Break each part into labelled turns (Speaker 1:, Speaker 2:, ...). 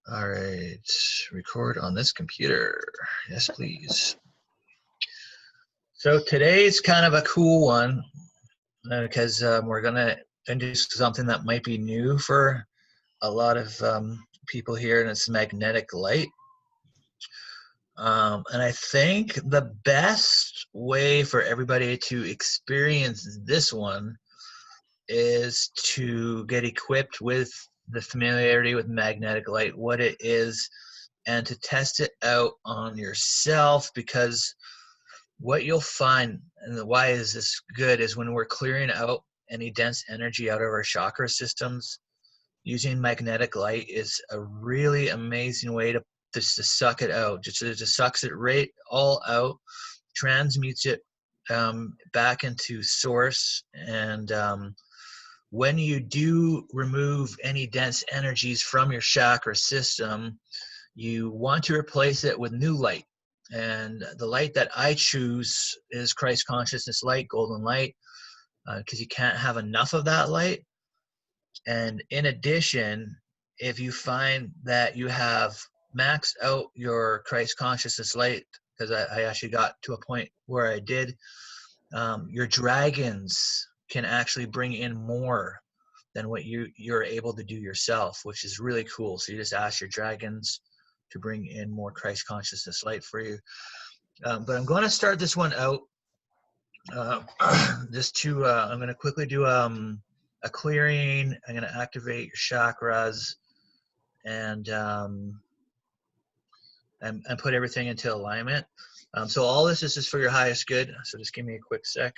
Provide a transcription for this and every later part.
Speaker 1: All right, record on this computer. Yes, please. So today's kind of a cool one because we're going to introduce something that might be new for a lot of people here, and it's magnetic light. And I think the best way for everybody to experience this one is to get equipped with the familiarity with magnetic light, what it is, and to test it out on yourself, because what you'll find, and why is this good, is when we're clearing out any dense energy out of our chakra systems, using magnetic light is a really amazing way to just to suck it out. Just sucks it right all out, transmutes it back into source. And when you do remove any dense energies from your chakra system, you want to replace it with new light. And the light that I choose is Christ consciousness light, golden light, because you can't have enough of that light. And in addition, if you find that you have maxed out your Christ consciousness light, because I actually got to a point where I did, your dragons can actually bring in more than what you're able to do yourself, which is really cool. So you just ask your dragons to bring in more Christ consciousness light for you. But I'm going to start this one out just to, I'm going to quickly do a clearing. I'm going to activate your chakras and put everything into alignment. So all this is just for your highest good. So just give me a quick sec.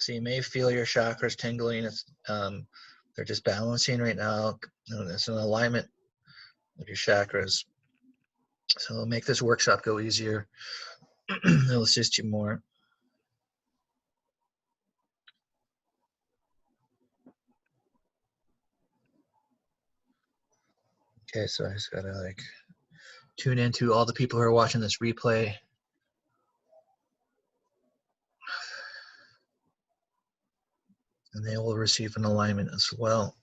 Speaker 1: So you may feel your chakras tingling. It's, they're just balancing right now. It's an alignment with your chakras. So it'll make this workshop go easier. It'll assist you more. Okay, so I just gotta like tune into all the people who are watching this replay. And they will receive an alignment as well.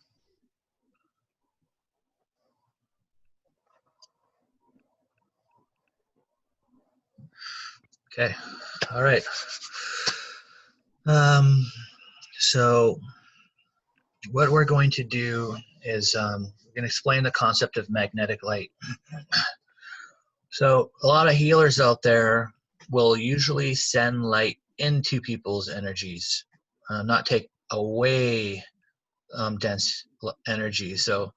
Speaker 1: Okay, all right. So what we're going to do is we're going to explain the concept of magnetic light. So a lot of healers out there will usually send light into people's energies, not take away dense energy. So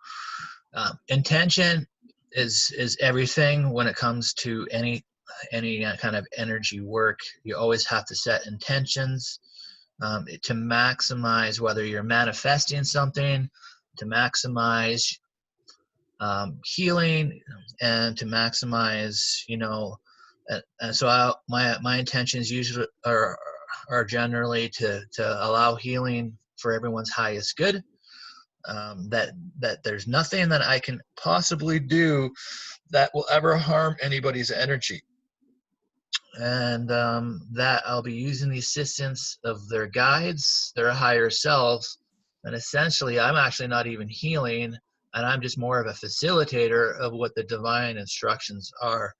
Speaker 1: intention is everything when it comes to any kind of energy work. You always have to set intentions to maximize whether you're manifesting something, to maximize healing, and to maximize, you know, and so my intentions usually are generally to allow healing for everyone's highest good. That there's nothing that I can possibly do that will ever harm anybody's energy, and that I'll be using the assistance of their guides, their higher selves, and essentially I'm actually not even healing, and I'm just more of a facilitator of what the divine instructions are.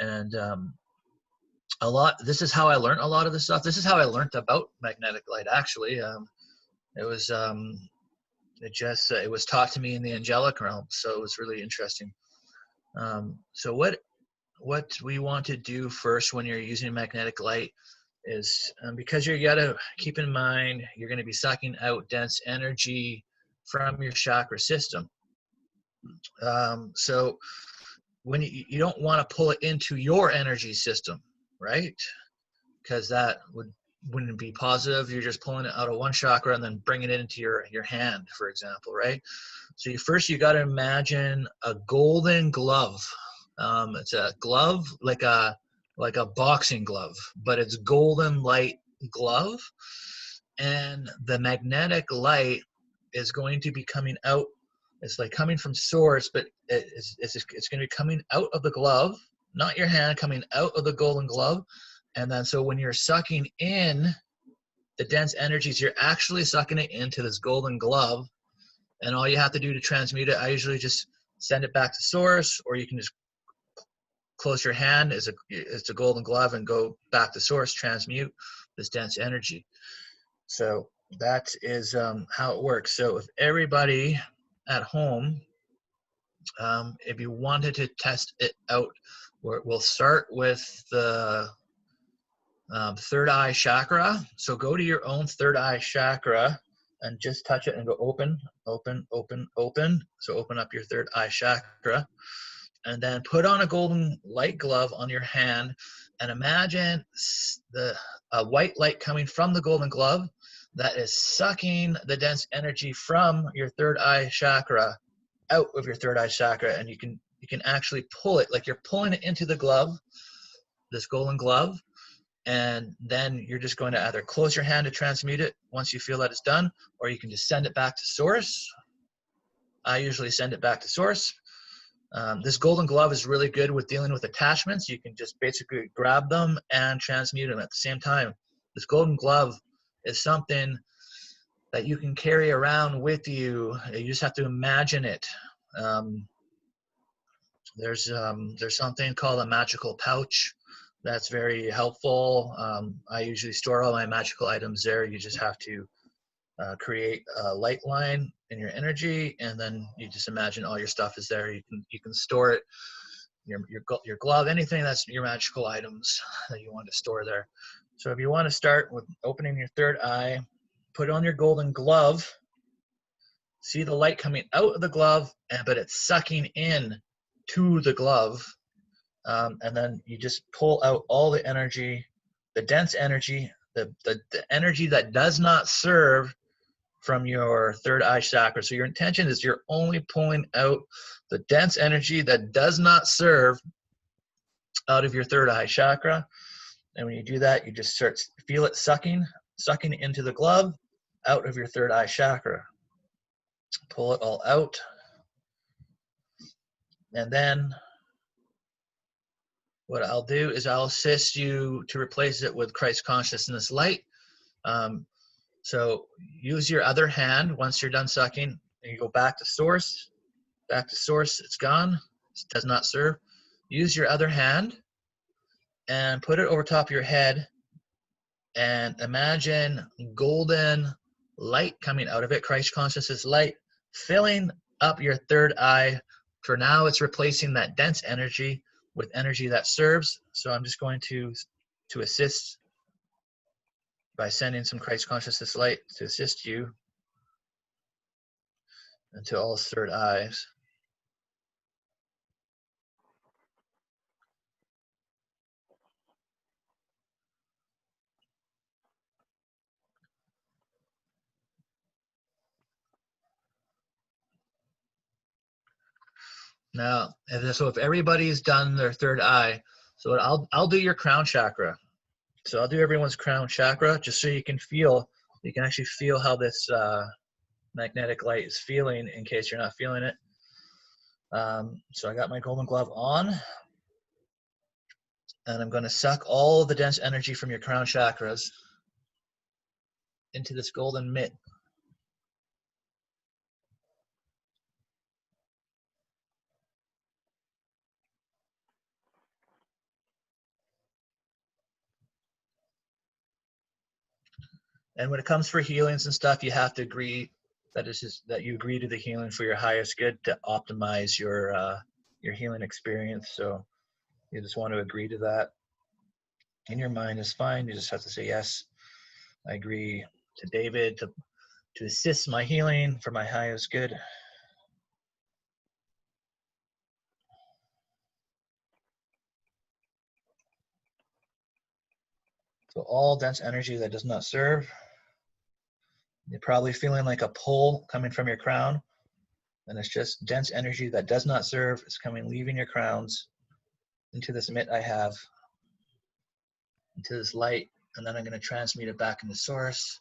Speaker 1: And this is how I learned a lot of this stuff. This is how I learned about magnetic light, actually. It was it was taught to me in the angelic realm, so it was really interesting. So what we want to do first when you're using magnetic light is, because you got to keep in mind you're going to be sucking out dense energy from your chakra system. So when you don't want to pull it into your energy system, right? Because that wouldn't be positive. You're just pulling it out of one chakra and then bringing it into your hand, for example, right? So you got to imagine a golden glove. It's a glove like a boxing glove, but it's golden light glove. and the magnetic light is going to be coming out. It's like coming from source, but it's going to be coming out of the glove, not your hand, coming out of the golden glove. And then so when you're sucking in the dense energies, you're actually sucking it into this golden glove. And all you have to do to transmute it, I usually just send it back to source, or you can just close your hand as a golden glove and go back to source, transmute this dense energy. So that is how it works. So if everybody at home, if you wanted to test it out, we'll start with the third eye chakra. So go to your own third eye chakra and just touch it and go open, open, open, open. So open up your third eye chakra. And then put on a golden light glove on your hand and imagine a white light coming from the golden glove that is sucking the dense energy from your third eye chakra out of your third eye chakra. And you can actually pull it, like you're pulling it into the glove, this golden glove. And then you're just going to either close your hand to transmute it once you feel that it's done, or you can just send it back to source. I usually send it back to source. This golden glove is really good with dealing with attachments. You can just basically grab them and transmute them at the same time. This golden glove is something that you can carry around with you. You just have to imagine it. There's something called a magical pouch that's very helpful. I usually store all my magical items there. You just have to create a light line in your energy, and then you just imagine all your stuff is there. You can store it, your glove, anything that's your magical items that you want to store there. So if you want to start with opening your third eye, put on your golden glove, see the light coming out of the glove, but it's sucking in to the glove, and then you just pull out all the energy, the dense energy, the energy that does not serve from your third eye chakra. So your intention is you're only pulling out the dense energy that does not serve out of your third eye chakra. And when you do that, you just feel it sucking into the glove, out of your third eye chakra. Pull it all out. And then what I'll do is I'll assist you to replace it with Christ consciousness light. So use your other hand once you're done sucking, and you go back to source. Back to source, it's gone. It does not serve. Use your other hand and put it over top of your head and imagine golden light coming out of it, Christ consciousness light, filling up your third eye. For now, it's replacing that dense energy with energy that serves. So I'm just going to assist by sending some Christ consciousness light to assist you into all third eyes. Now, if everybody's done their third eye, so I'll do your crown chakra. So I'll do everyone's crown chakra just so you can actually feel how this magnetic light is feeling in case you're not feeling it. So I got my golden glove on, and I'm going to suck all the dense energy from your crown chakras into this golden mitt. And when it comes for healings and stuff, you have to agree that you agree to the healing for your highest good to optimize your healing experience. So you just want to agree to that. In your mind is fine. You just have to say, yes, I agree to David to assist my healing for my highest good. So all dense energy that does not serve. You're probably feeling like a pull coming from your crown, and it's just dense energy that does not serve. It's leaving your crowns into this mitt I have, into this light, and then I'm going to transmute it back into source.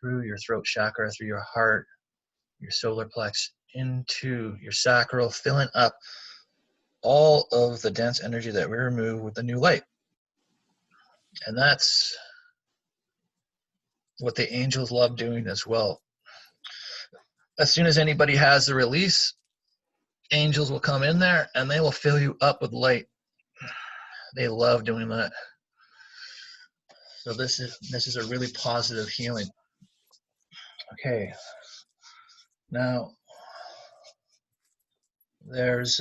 Speaker 1: through your throat chakra, through your heart, your solar plex, into your sacral, filling up all of the dense energy that we remove with the new light. And that's what the angels love doing as well. As soon as anybody has the release, angels will come in there and they will fill you up with light. They love doing that. So this is a really positive healing. Okay. Now, there's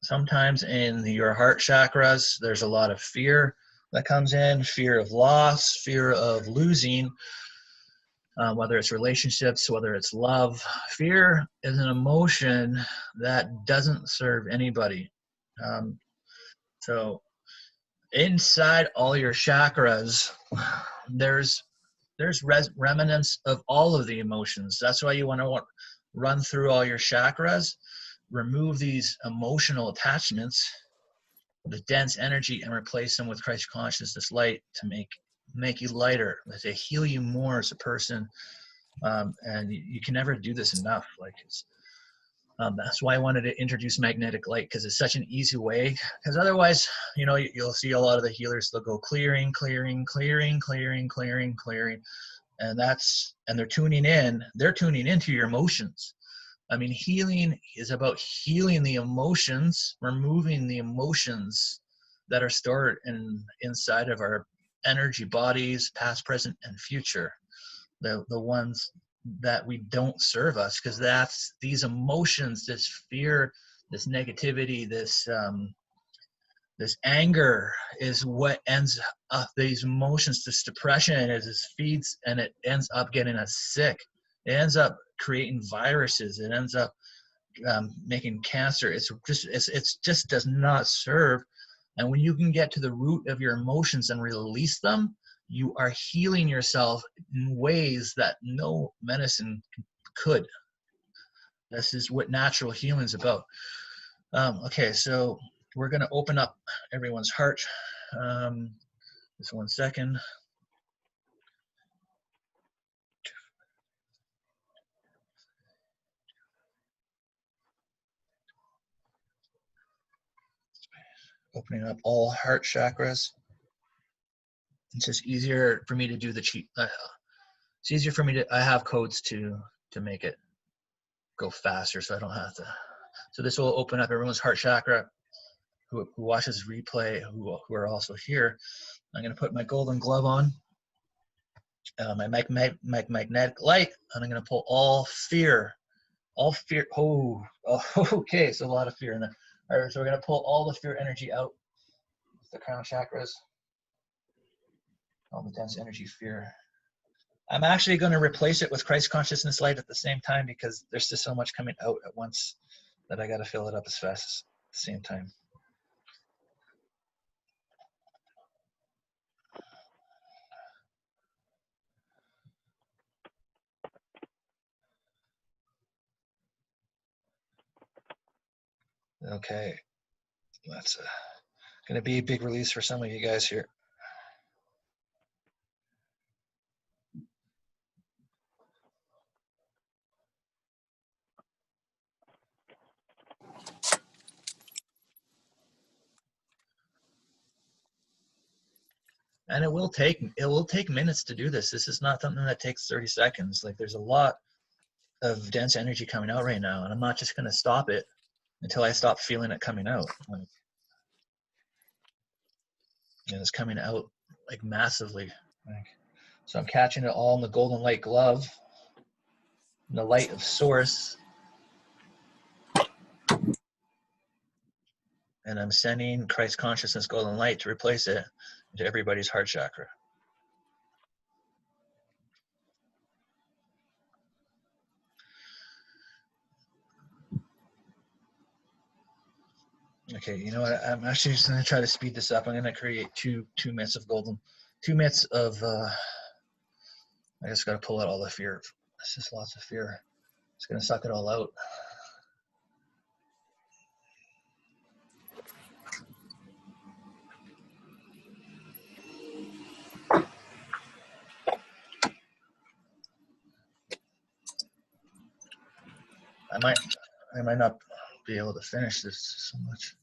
Speaker 1: sometimes in your heart chakras, there's a lot of fear that comes in, fear of loss, fear of losing, whether it's relationships, whether it's love. Fear is an emotion that doesn't serve anybody. So inside all your chakras, there's remnants of all of the emotions. That's why you want to run through all your chakras, remove these emotional attachments, the dense energy, and replace them with Christ consciousness light to make you lighter, to heal you more as a person. And you can never do this enough. Like that's why I wanted to introduce magnetic light, because it's such an easy way. Because otherwise, you know, you'll see a lot of the healers, they'll go clearing, clearing, clearing, clearing, clearing, clearing, and they're tuning into your emotions. I mean, healing is about healing the emotions, removing the emotions that are stored inside of our energy bodies, past, present, and future. The ones that we don't serve us, because that's these emotions, this fear, this negativity, this anger is what ends up, these emotions, this depression, it feeds and it ends up getting us sick. It ends up creating viruses. It ends up making cancer. It just does not serve. And when you can get to the root of your emotions and release them, you are healing yourself in ways that no medicine could. This is what natural healing is about. Okay, so we're going to open up everyone's heart. Just 1 second. Opening up all heart chakras. It's just easier for me to do the cheat. It's easier for me to, I have codes to make it go faster, so I don't have to. So this will open up everyone's heart chakra who watches replay, who are also here. I'm going to put my golden glove on, my magnetic light, and I'm going to pull all fear. Oh, okay, so a lot of fear in there. All right, so we're going to pull all the fear energy out, the crown chakras, all the dense energy, fear. I'm actually going to replace it with Christ consciousness light at the same time, because there's just so much coming out at once that I got to fill it up as fast at the same time. Okay, that's going to be a big release for some of you guys here. And it will take minutes to do this. This is not something that takes 30 seconds. Like, there's a lot of dense energy coming out right now, and I'm not just going to stop it until I stop feeling it coming out. Like, and it's coming out like massively. Like, so I'm catching it all in the golden light glove, in the light of source, and I'm sending Christ consciousness golden light to replace it into everybody's heart chakra. Okay, you know what? I'm actually just going to try to speed this up. I'm going to create two mitts of golden, 2 mitts of. I just got to pull out all the fear. It's just lots of fear. It's going to suck it all out. I might not be able to finish this so much.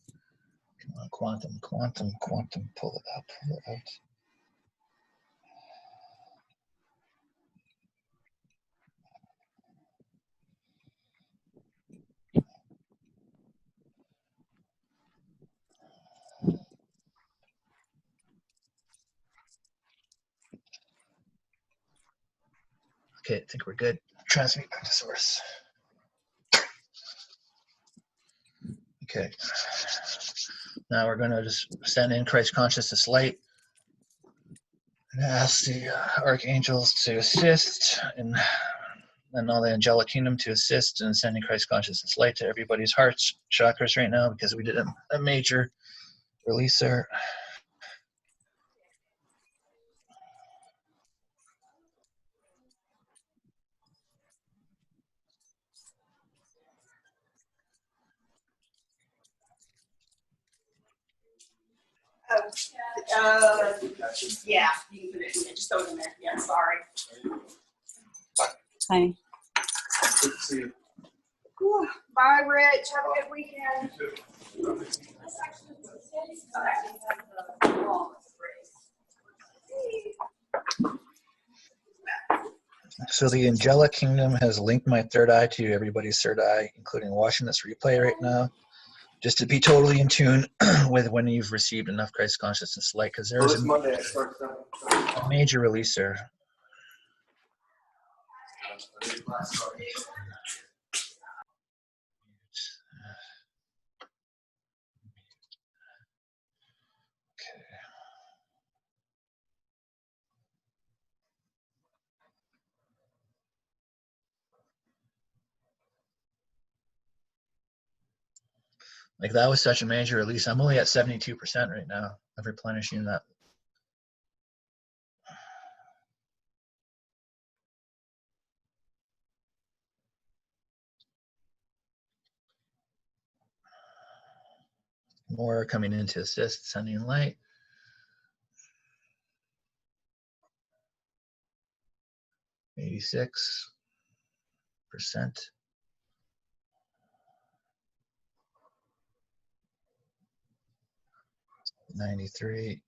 Speaker 1: Come on, quantum, quantum, quantum, pull it out, pull it out. Okay, I think we're good. Transmute back to source. Okay. Now we're going to just send in Christ consciousness light and ask the archangels to assist and all the angelic kingdom to assist in sending Christ consciousness light to everybody's hearts, chakras right now, because we did a major release there.
Speaker 2: Yeah, you can put it in there. Just throw it in there. Yeah, sorry.
Speaker 3: Hi.
Speaker 2: Good to see you. Bye, Rich. Have a good weekend.
Speaker 1: So the angelic kingdom has linked my third eye to everybody's third eye, including watching this replay right now, just to be totally in tune with when you've received enough Christ consciousness light, because there's a major release there. Like that was such a major release. I'm only at 72% right now of replenishing that. More coming in to assist, sending light. %86. 93.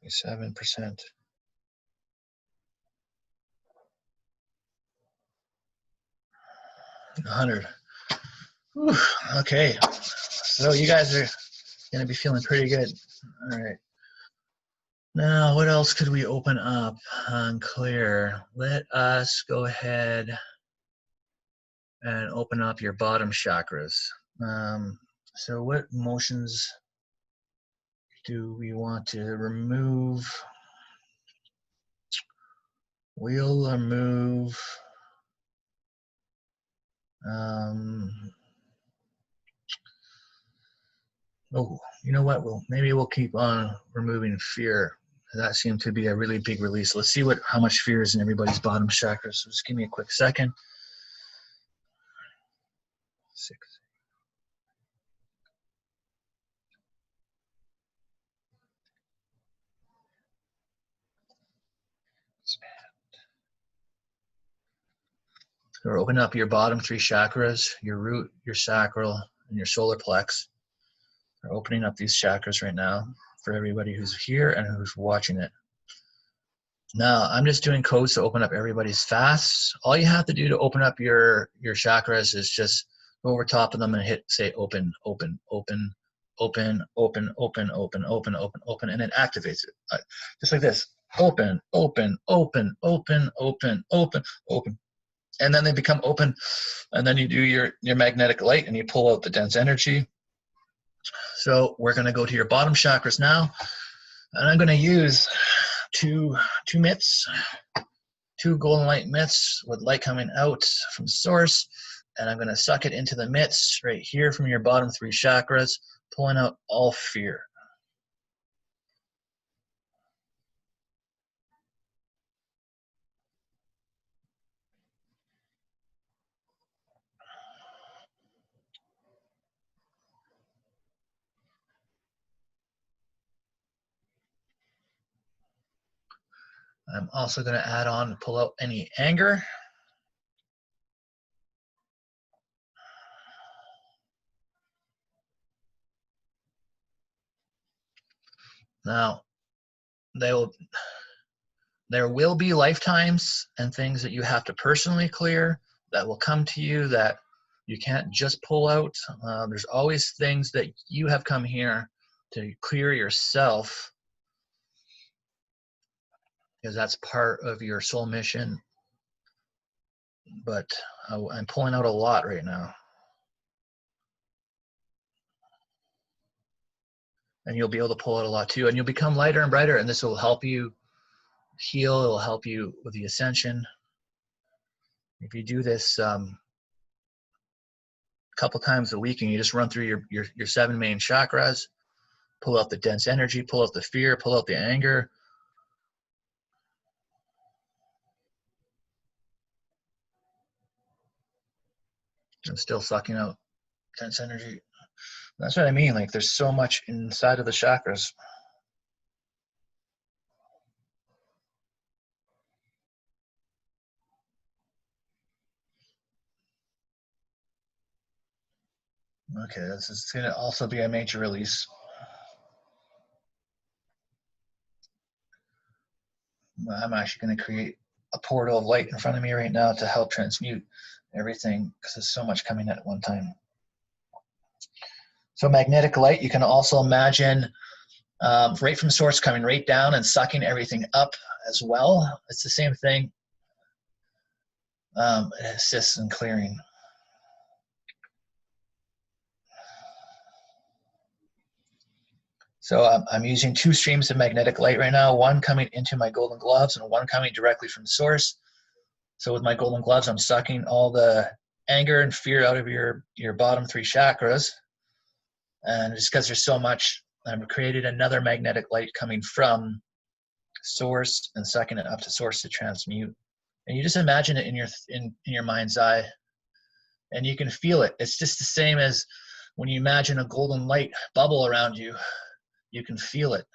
Speaker 1: 7%. 100. Whew, okay, so you guys are gonna be feeling pretty good. All right. Now, what else could we open up on clear? Let us go ahead and open up your bottom chakras. So what emotions do we want to remove? We'll remove oh, you know what? Maybe we'll keep on removing fear. That seemed to be a really big release. Let's see how much fear is in everybody's bottom chakra. So just give me a quick second. 6. So we're opening up your bottom 3 chakras, your root, your sacral, and your solar plex. We're opening up these chakras right now for everybody who's here and who's watching it. Now, I'm just doing codes to open up everybody's fasts. All you have to do to open up your chakras is just go over top of them and hit, say, open, open, open, open, open, open, open, open, open, open, and it activates it. Just like this. Open, open, open, open, open, open, open. And then they become open, and then you do your magnetic light, and you pull out the dense energy. So we're going to go to your bottom chakras now, and I'm going to use two mitts, 2 golden light mitts with light coming out from source, and I'm going to suck it into the mitts right here from your bottom 3 chakras, pulling out all fear. I'm also going to add on, pull out any anger. Now, there will be lifetimes and things that you have to personally clear that will come to you that you can't just pull out. There's always things that you have come here to clear yourself, because that's part of your soul mission. But I'm pulling out a lot right now. And you'll be able to pull out a lot too. And you'll become lighter and brighter, and this will help you heal. It will help you with the ascension. If you do this a couple times a week and you just run through your 7 main chakras, pull out the dense energy, pull out the fear, pull out the anger. I'm still sucking out dense energy. That's what I mean. Like, there's so much inside of the chakras. Okay, this is going to also be a major release. I'm actually going to create a portal of light in front of me right now to help transmute everything, because there's so much coming at one time. So magnetic light, you can also imagine right from source coming right down and sucking everything up as well. It's the same thing. It assists in clearing. So I'm using 2 streams of magnetic light right now, one coming into my golden gloves and one coming directly from source. So with my golden gloves, I'm sucking all the anger and fear out of your bottom 3 chakras. And just because there's so much, I've created another magnetic light coming from source and sucking it up to source to transmute. And you just imagine it in your mind's eye, and you can feel it. It's just the same as when you imagine a golden light bubble around you. You can feel it.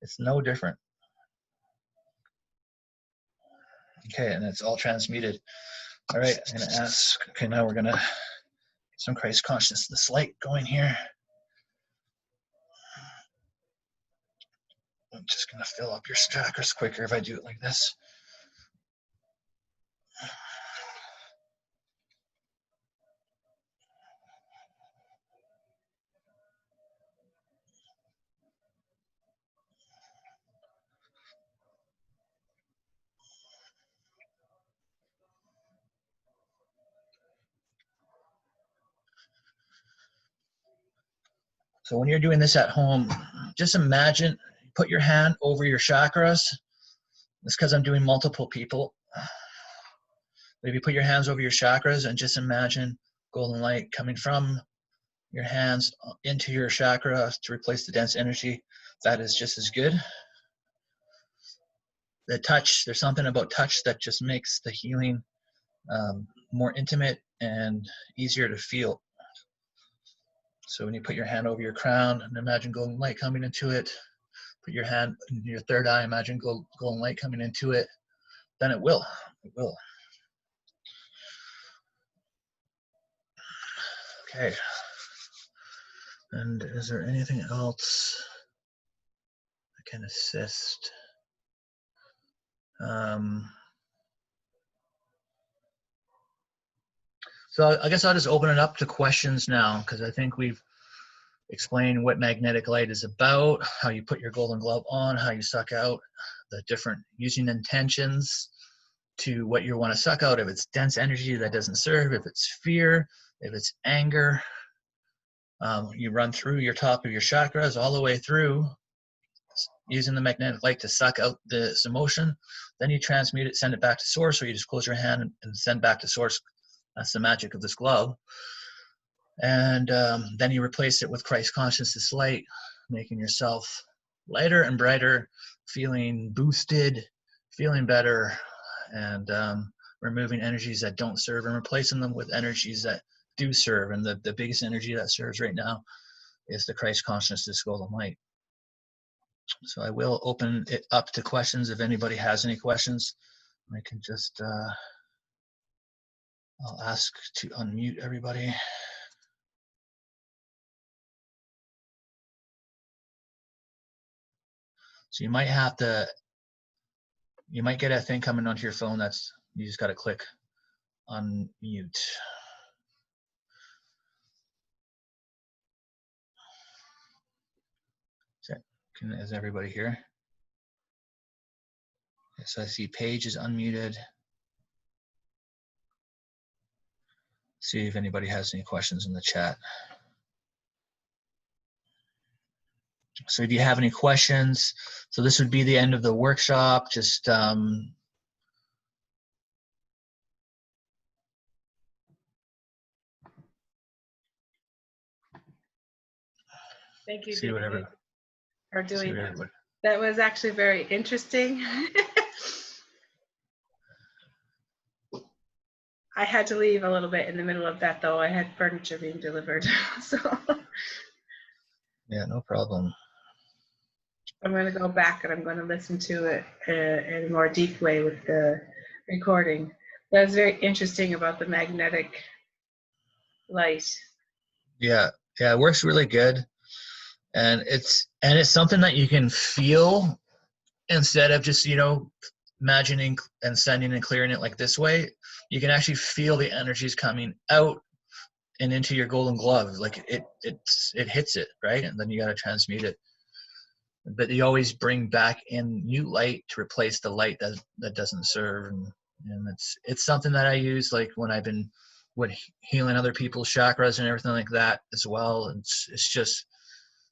Speaker 1: It's no different. Okay, and it's all transmuted. All right, I'm going to ask, okay, now we're going to get some Christ consciousness light going here. I'm just going to fill up your chakras quicker if I do it like this. So when you're doing this at home, just imagine, put your hand over your chakras. It's because I'm doing multiple people. But if you put your hands over your chakras and just imagine golden light coming from your hands into your chakra to replace the dense energy, that is just as good. The touch, there's something about touch that just makes the healing more intimate and easier to feel. So when you put your hand over your crown and imagine golden light coming into it, put your hand in your third eye, imagine golden light coming into it, then it will. Okay. And is there anything else that can assist? So I guess I'll just open it up to questions now, because I think we've explained what magnetic light is about, how you put your golden glove on, how you suck out the different, using intentions to what you want to suck out. If it's dense energy that doesn't serve, if it's fear, if it's anger, you run through your top of your chakras all the way through, using the magnetic light to suck out this emotion. Then you transmute it, send it back to source, or you just close your hand and send back to source. That's the magic of this glove. And then you replace it with Christ consciousness light, making yourself lighter and brighter, feeling boosted, feeling better, and removing energies that don't serve and replacing them with energies that do serve. And the biggest energy that serves right now is the Christ consciousness golden light. So I will open it up to questions if anybody has any questions. I can just, I'll ask to unmute everybody. So you might have to, you might get a thing coming onto your phone that's, you just got to click unmute. Is everybody here? Yes, I see Paige is unmuted. See if anybody has any questions in the chat. So if you have any questions, so this would be the end of the workshop. Just
Speaker 3: Thank you,
Speaker 1: see
Speaker 3: David,
Speaker 1: whatever.
Speaker 3: for doing that.
Speaker 1: Whatever.
Speaker 3: That was actually very interesting. I had to leave a little bit in the middle of that, though. I had furniture being delivered. So
Speaker 1: Yeah, no problem.
Speaker 3: I'm going to go back and I'm going to listen to it in a more deep way with the recording. That was very interesting about the magnetic light.
Speaker 1: Yeah, it works really good, and it's something that you can feel instead of just, you know, imagining and sending and clearing it like this way. You can actually feel the energies coming out and into your golden glove, like it hits it, right? And then you got to transmute it. But you always bring back in new light to replace the light that doesn't serve, and it's something that I use like when I've been healing other people's chakras and everything like that as well. It's just,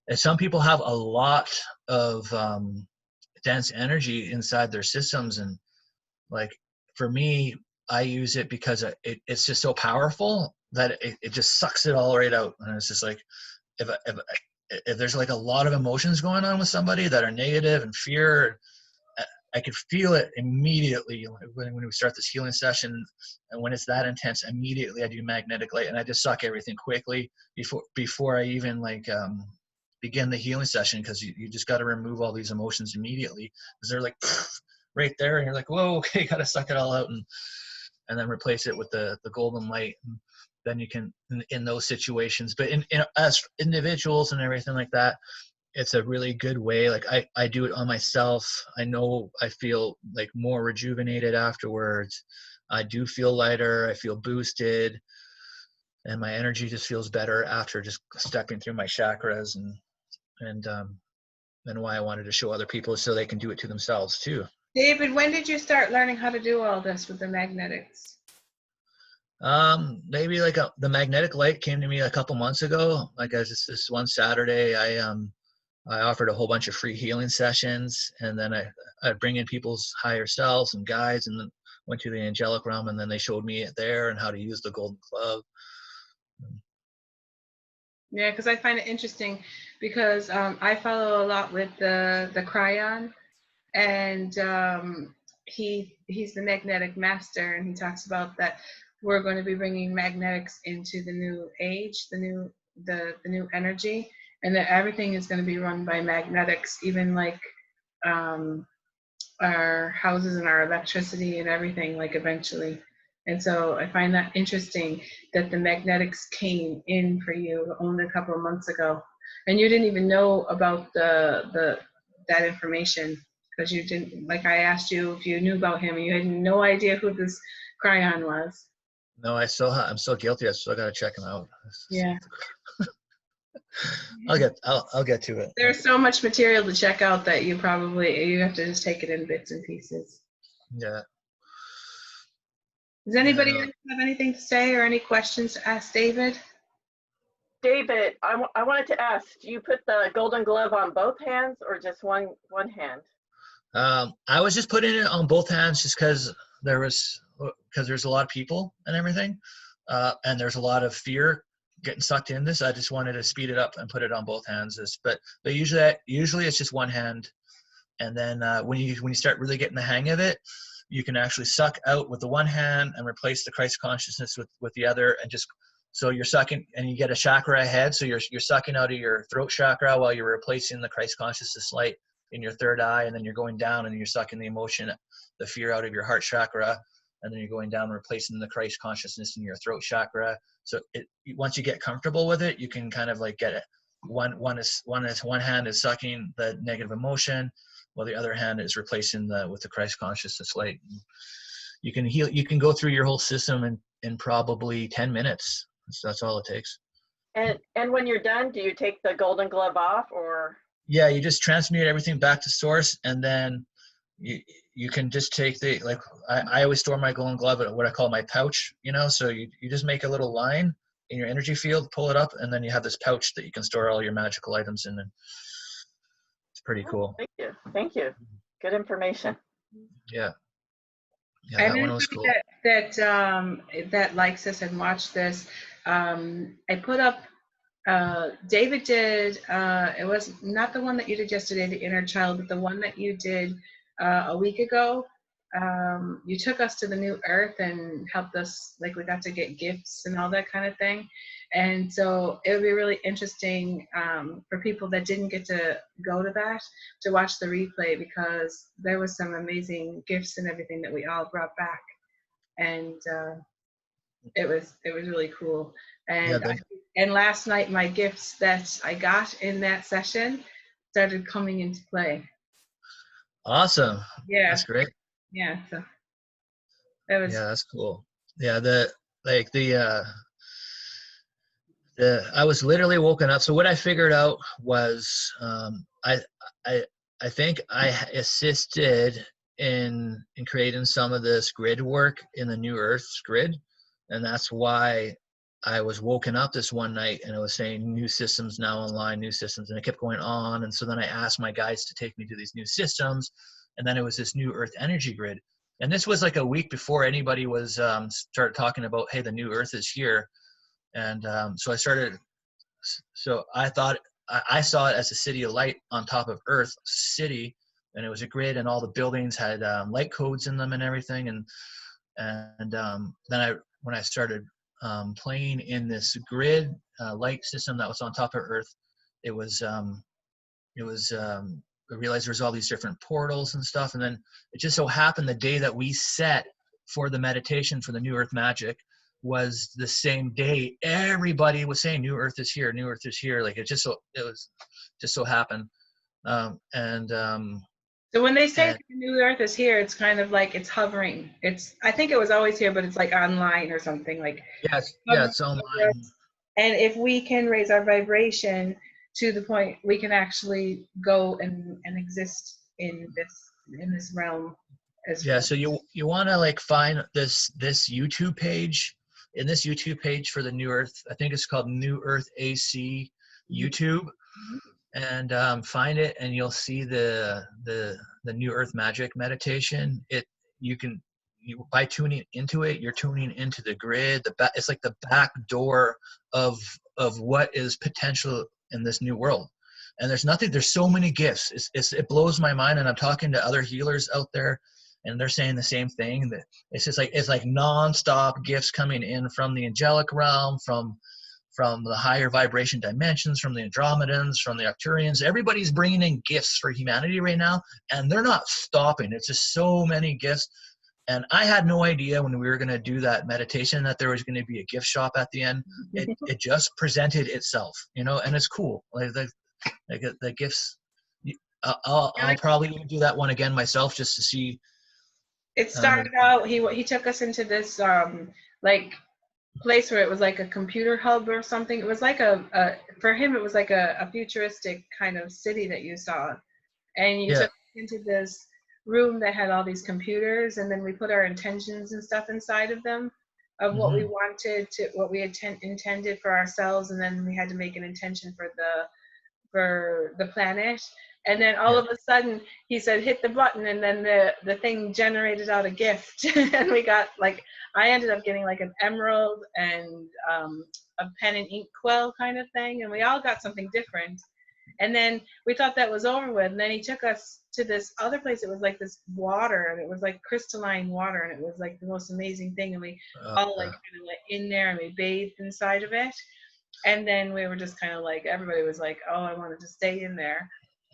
Speaker 1: and some people have a lot of dense energy inside their systems, and like for me, I use it because it's just so powerful that it just sucks it all right out. And it's just like, if there's like a lot of emotions going on with somebody that are negative and fear, I could feel it immediately when we start this healing session. And when it's that intense, immediately I do magnetic light and I just suck everything quickly before I even like begin the healing session, because you just got to remove all these emotions immediately, because they're like right there, and you're like, whoa, okay, got to suck it all out, and then replace it with the golden light. And then you can in those situations. But in as individuals and everything like that, it's a really good way. Like I do it on myself. I know I feel like more rejuvenated afterwards. I do feel lighter. I feel boosted, and my energy just feels better after just stepping through my chakras, and why I wanted to show other people so they can do it to themselves too.
Speaker 3: David, when did you start learning how to do all this with the magnetics?
Speaker 1: Maybe like the magnetic light came to me a couple months ago. Like as this one Saturday, I offered a whole bunch of free healing sessions, and then I bring in people's higher selves and guides, and then went to the angelic realm, and then they showed me it there and how to use the golden glove.
Speaker 3: Yeah, because I find it interesting because I follow a lot with the Cryon, and he's the magnetic master, and he talks about that we're going to be bringing magnetics into the new age, the new energy, and that everything is going to be run by magnetics, even like our houses and our electricity and everything, like eventually. And so I find that interesting that the magnetics came in for you only a couple of months ago, and you didn't even know about that information, because you didn't, like I asked you if you knew about him and you had no idea who this Cryon was.
Speaker 1: No, I'm still guilty. I still got to check him out.
Speaker 3: Yeah.
Speaker 1: I'll get to it.
Speaker 3: There's so much material to check out that you have to just take it in bits and pieces.
Speaker 1: Yeah.
Speaker 3: Does anybody else have anything to say or any questions to ask David?
Speaker 4: David, I wanted to ask, do you put the golden glove on both hands or just one hand?
Speaker 1: I was just putting it on both hands just because there's a lot of people and everything, and there's a lot of fear getting sucked in this. I just wanted to speed it up and put it on both hands. But usually it's just one hand, and then when you start really getting the hang of it, you can actually suck out with the one hand and replace the Christ consciousness with the other, and just so you're sucking, and you get a chakra ahead. So you're sucking out of your throat chakra while you're replacing the Christ consciousness light in your third eye, and then you're going down and you're sucking the emotion, the fear out of your heart chakra, and then you're going down and replacing the Christ consciousness in your throat chakra. So once you get comfortable with it, you can kind of like get it. One hand is sucking the negative emotion, while the other hand is replacing with the Christ consciousness light. You can heal. You can go through your whole system in probably 10 minutes. So that's all it takes.
Speaker 4: And when you're done, do you take the golden glove off, or?
Speaker 1: Yeah, you just transmute everything back to source, and then you can just take I always store my golden glove at what I call my pouch, so you just make a little line in your energy field, pull it up, and then you have this pouch that you can store all your magical items in, and it's pretty cool.
Speaker 4: Thank you. Good information.
Speaker 1: Yeah,
Speaker 3: And
Speaker 1: that one was cool.
Speaker 3: that likes this and watched this, I put up, David did, it was not the one that you did yesterday, the inner child, but the one that you did a week ago. You took us to the new earth and helped us, like we got to get gifts and all that kind of thing. And so it would be really interesting for people that didn't get to go to that to watch the replay, because there was some amazing gifts and everything that we all brought back. And it was really cool. And and last night my gifts that I got in that session started coming into play.
Speaker 1: Awesome.
Speaker 3: Yeah,
Speaker 1: that's great.
Speaker 3: Yeah, so that was.
Speaker 1: Yeah, that's cool. Yeah, I was literally woken up. So what I figured out was I think I assisted in creating some of this grid work in the New Earth's grid, and that's why I was woken up this one night and it was saying new systems now online, new systems, and it kept going on. And so then I asked my guys to take me to these new systems, and then it was this new Earth energy grid. And this was like a week before anybody was started talking about, hey, the new Earth is here. And so I thought I saw it as a city of light on top of Earth City, and it was a grid, and all the buildings had light codes in them and everything. And then when I started playing in this grid light system that was on top of Earth, I realized there's all these different portals and stuff. And then it just so happened the day that we set for the meditation for the New Earth Magic was the same day everybody was saying New Earth is here, New Earth is here. Like it was just so happened. So
Speaker 3: when they say the New Earth is here, it's kind of like it's hovering. I think it was always here, but it's like online or something like.
Speaker 1: It's online.
Speaker 3: And if we can raise our vibration to the point we can actually go and exist in this realm as well.
Speaker 1: So you want to like find this YouTube page. In this YouTube page for the New Earth, I think it's called New Earth AC YouTube, and find it, and you'll see the New Earth Magic meditation. By tuning into it, you're tuning into the grid. It's like the back door of what is potential in this new world. And there's so many gifts. It blows my mind. And I'm talking to other healers out there, and they're saying the same thing, that it's like nonstop gifts coming in from the angelic realm, from the higher vibration dimensions, from the Andromedans, from the Arcturians. Everybody's bringing in gifts for humanity right now, and they're not stopping. It's just so many gifts. And I had no idea when we were going to do that meditation that there was going to be a gift shop at the end. It just presented itself, and it's cool. Like the gifts. I'll probably even do that one again myself just to see.
Speaker 3: It started out. He took us into this like place where it was like a computer hub or something. It was like for him it was like a futuristic kind of city that you saw, and you took us into this room that had all these computers, and then we put our intentions and stuff inside of them of what we wanted to, what we intended for ourselves, and then we had to make an intention for the planet. And then all of a sudden he said hit the button, and then the thing generated out a gift. And we got I ended up getting like an emerald and a pen and ink quill kind of thing, and we all got something different. And then we thought that was over with, and then he took us to this other place. It was like this water, and it was like crystalline water, and it was like the most amazing thing. And we all kind of went in there, and we bathed inside of it. And then we were just kind of like, everybody was like, oh, I wanted to stay in there.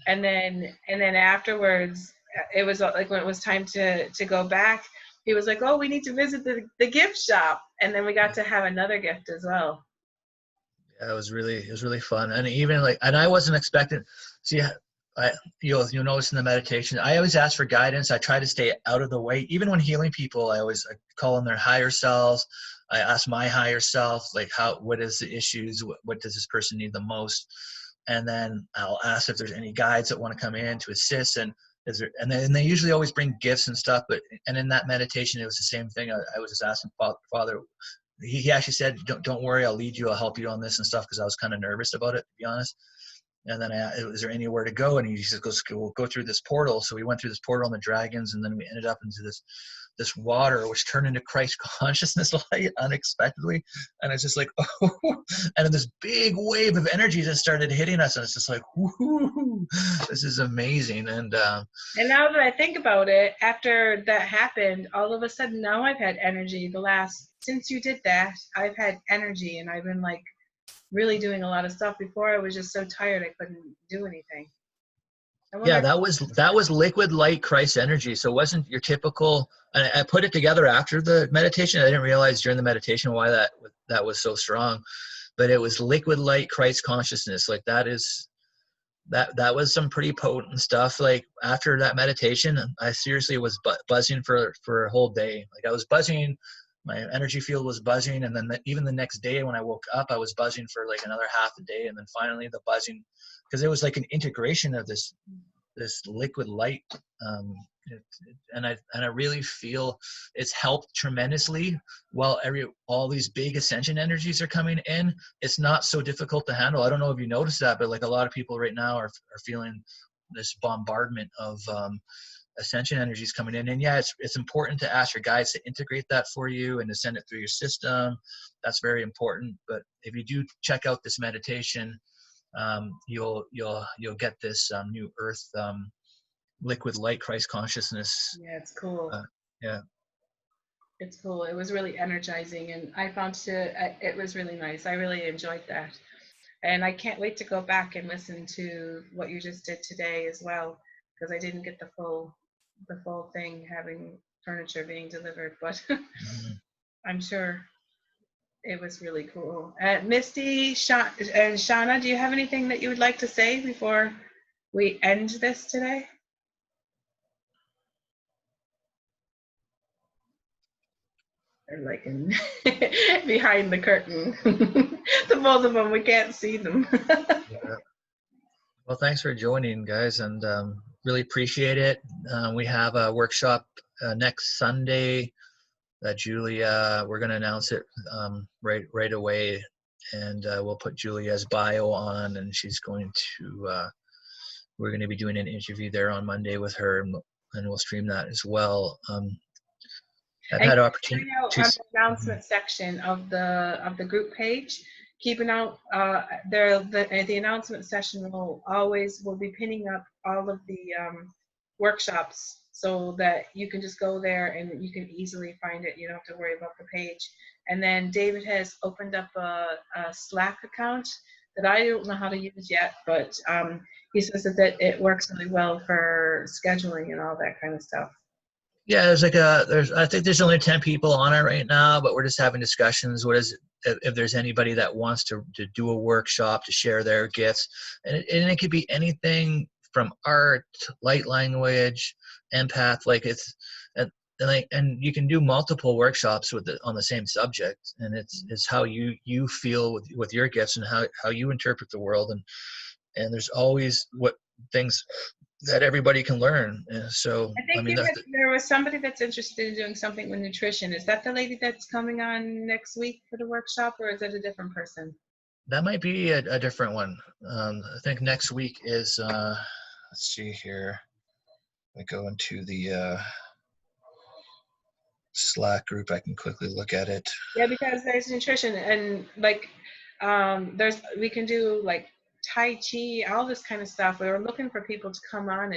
Speaker 3: And then afterwards, it was like when it was time to go back, he was like, oh, we need to visit the gift shop. And then we got to have another gift as well.
Speaker 1: Yeah, it was really fun. And even like, and I wasn't expecting, see, you'll notice in the meditation, I always ask for guidance. I try to stay out of the way. Even when healing people, I call on their higher selves. I ask my higher self, like, what is the issues? What does this person need the most? And then I'll ask if there's any guides that want to come in to assist. And and they usually always bring gifts and stuff. And in that meditation, it was the same thing. I was just asking Father. He actually said, don't worry, I'll lead you, I'll help you on this and stuff, because I was kind of nervous about it, to be honest. And then is there anywhere to go? And he just goes, we'll go through this portal. So we went through this portal on the dragons, and then we ended up into this water, which turned into Christ consciousness light unexpectedly. And it's just like, oh, and then this big wave of energy just started hitting us. And it's just like, whoo, this is amazing. And
Speaker 3: now that I think about it, after that happened, all of a sudden now I've had energy since you did that, I've had energy, and I've been like really doing a lot of stuff. Before I was just so tired I couldn't do anything.
Speaker 1: Yeah, that was liquid light Christ energy. So it wasn't your typical, and I put it together after the meditation. I didn't realize during the meditation why that was so strong, but it was liquid light Christ consciousness. Like that was some pretty potent stuff. Like after that meditation, I seriously was buzzing for a whole day. Like I was buzzing, my energy field was buzzing, and then even the next day when I woke up, I was buzzing for like another half a day, and then finally the buzzing, because it was like an integration of this liquid light, and I really feel it's helped tremendously. While all these big ascension energies are coming in, it's not so difficult to handle. I don't know if you noticed that, but like a lot of people right now are feeling this bombardment of ascension energies coming in. And yeah, it's important to ask your guides to integrate that for you and to send it through your system. That's very important. But if you do check out this meditation, you'll get this new earth liquid light Christ consciousness.
Speaker 3: Yeah, it's cool.
Speaker 1: Yeah,
Speaker 3: it's cool. It was really energizing, and I found it was really nice. I really enjoyed that, and I can't wait to go back and listen to what you just did today as well, because I didn't get the full thing, having furniture being delivered, but I'm sure it was really cool. Misty, and Shauna, do you have anything that you would like to say before we end this today? They're like behind the curtain. The both of them, we can't see them.
Speaker 1: Yeah. Well, thanks for joining, guys, and really appreciate it. We have a workshop next Sunday that Julia, we're going to announce it right away, and we'll put Julia's bio on, and she's going to, we're going to be doing an interview there on Monday with her, and we'll stream that as well. I've had opportunity
Speaker 3: to on the announcement section of the group page. Keep an out the announcement session will be pinning up all of the workshops, so that you can just go there and you can easily find it. You don't have to worry about the page. And then David has opened up a Slack account that I don't know how to use yet, but he says that it works really well for scheduling and all that kind of stuff.
Speaker 1: Yeah, I think there's only 10 people on it right now, but we're just having discussions. If there's anybody that wants to do a workshop, to share their gifts, and it could be anything from art, light language, empath, like it's, and you can do multiple workshops on the same subject, and it's how you feel with your gifts and how you interpret the world, and there's always things that everybody can learn. So
Speaker 3: I think there was somebody that's interested in doing something with nutrition. Is that the lady that's coming on next week for the workshop, or is it a different person?
Speaker 1: That might be a different one. I think next week is, let's see here. I go into the Slack group. I can quickly look at it.
Speaker 3: Yeah, because there's nutrition, and like we can do like Tai Chi, all this kind of stuff. We were looking for people to come on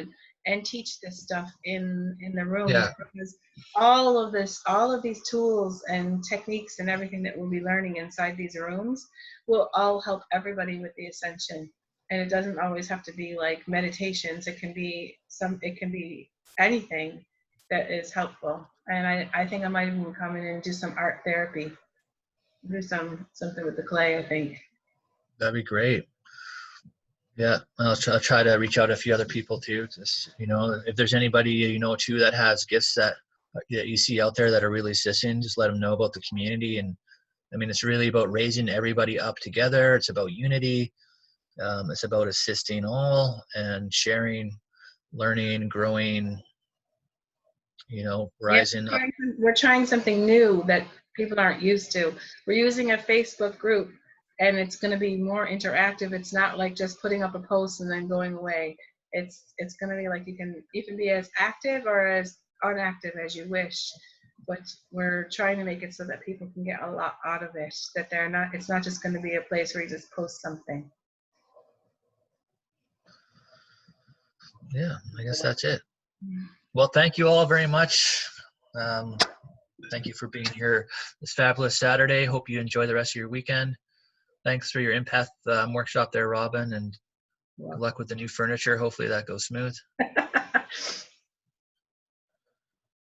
Speaker 3: and teach this stuff in the room.
Speaker 1: Yeah.
Speaker 3: Because all of these tools and techniques and everything that we'll be learning inside these rooms will all help everybody with the ascension. And it doesn't always have to be like meditations. It can be anything that is helpful. And I think I might even come in and do some art therapy, do something with the clay, I think.
Speaker 1: That'd be great. Yeah, I'll try to reach out to a few other people too. Just, if there's anybody too that has gifts that you see out there that are really assisting, just let them know about the community. And I mean, it's really about raising everybody up together. It's about unity. It's about assisting all and sharing, learning, growing. Rising up.
Speaker 3: We're trying something new that people aren't used to. We're using a Facebook group, and it's going to be more interactive. It's not like just putting up a post and then going away. It's going to be like you can be as active or as inactive as you wish. But we're trying to make it so that people can get a lot out of it. That it's not just going to be a place where you just post something.
Speaker 1: Yeah, I guess that's it. Well, thank you all very much. Thank you for being here this fabulous Saturday. Hope you enjoy the rest of your weekend. Thanks for your empath workshop there, Robin, and good luck with the new furniture. Hopefully that goes smooth.